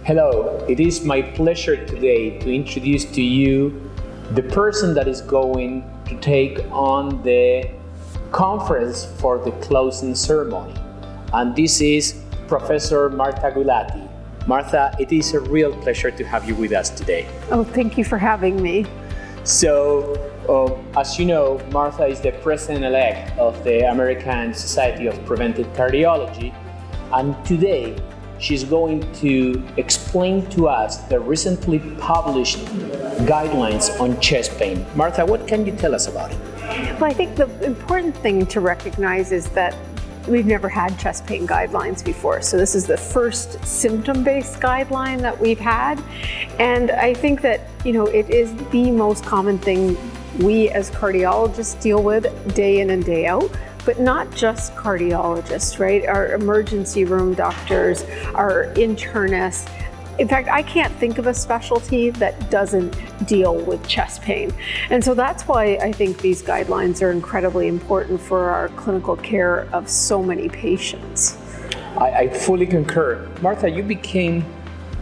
Hello, it is my pleasure today to introduce to you the person that is going to take on the conference for the closing ceremony. And this is Professor Martha Gulati. Martha, it is a real pleasure to have you with us today. Oh, thank you for having me. So, as you know, Martha is the president-elect of the American Society of Preventive Cardiology, and today she's going to explain to us the recently published guidelines on chest pain. Martha, what can you tell us about it? Well, I think the important thing to recognize is that we've never had chest pain guidelines before. So this is the first symptom-based guideline that we've had. And I think that, it is the most common thing we as cardiologists deal with day in and day out. But not just cardiologists, right? Our emergency room doctors, our internists. In fact, I can't think of a specialty that doesn't deal with chest pain. And so that's why I think these guidelines are incredibly important for our clinical care of so many patients. I fully concur. Martha, you became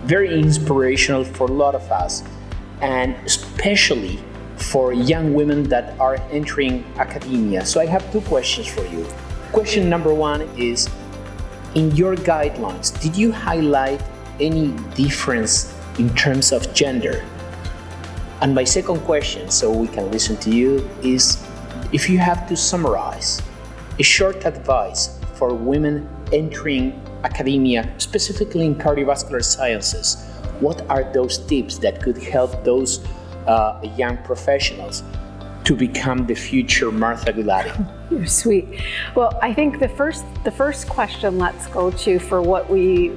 very inspirational for a lot of us, and especially for young women that are entering academia. So I have two questions for you. Question number one is, in your guidelines, did you highlight any difference in terms of gender? And my second question, so we can listen to you, is if you have to summarize a short advice for women entering academia, specifically in cardiovascular sciences, what are those tips that could help those young professionals to become the future Martha Gulati? You're sweet. Well, I think the first question let's go to for what we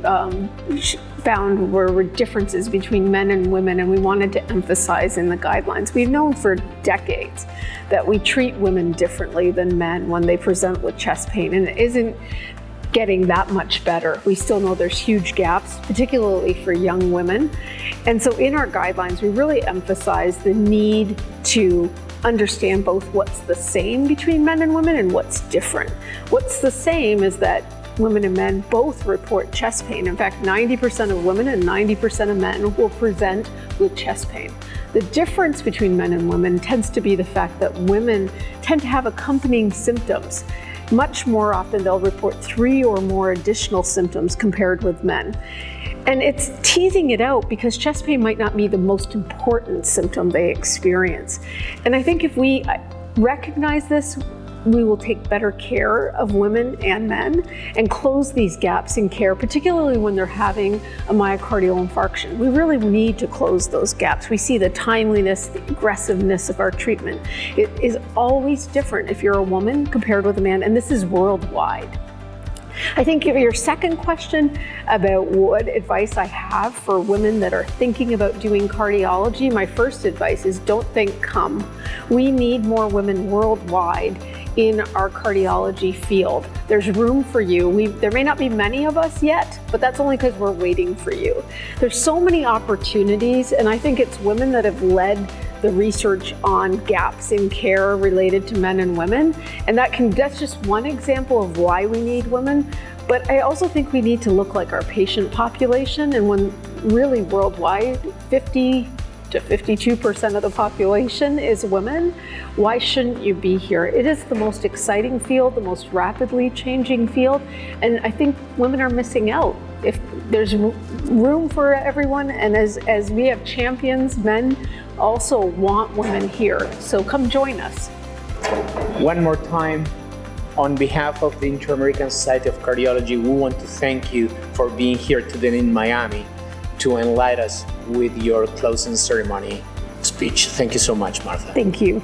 found were differences between men and women, and we wanted to emphasize in the guidelines. We've known for decades that we treat women differently than men when they present with chest pain, and it isn't getting that much better. We still know there's huge gaps, particularly for young women. And so in our guidelines, we really emphasize the need to understand both what's the same between men and women and what's different. What's the same is that women and men both report chest pain. In fact, 90% of women and 90% of men will present with chest pain. The difference between men and women tends to be the fact that women tend to have accompanying symptoms. Much more often, they'll report 3 or more additional symptoms compared with men. And it's teasing it out because chest pain might not be the most important symptom they experience. And I think if we recognize this, we will take better care of women and men and close these gaps in care, particularly when they're having a myocardial infarction. We really need to close those gaps. We see the timeliness, the aggressiveness of our treatment. It is always different if you're a woman compared with a man, and this is worldwide. I think your second question about what advice I have for women that are thinking about doing cardiology, my first advice is don't think come. We need more women worldwide in our cardiology field. There's room for you. There may not be many of us yet, but that's only because we're waiting for you. There's so many opportunities, and I think it's women that have led the research on gaps in care related to men and women. And that's just one example of why we need women. But I also think we need to look like our patient population. And when really worldwide, 50 to 52% of the population is women, why shouldn't you be here? It is the most exciting field, the most rapidly changing field. And I think women are missing out. If there's room for everyone, and as we have champions, men also want women here. So come join us. One more time, on behalf of the Inter-American Society of Cardiology, we want to thank you for being here today in Miami to enlighten us with your closing ceremony speech. Thank you so much, Martha. Thank you.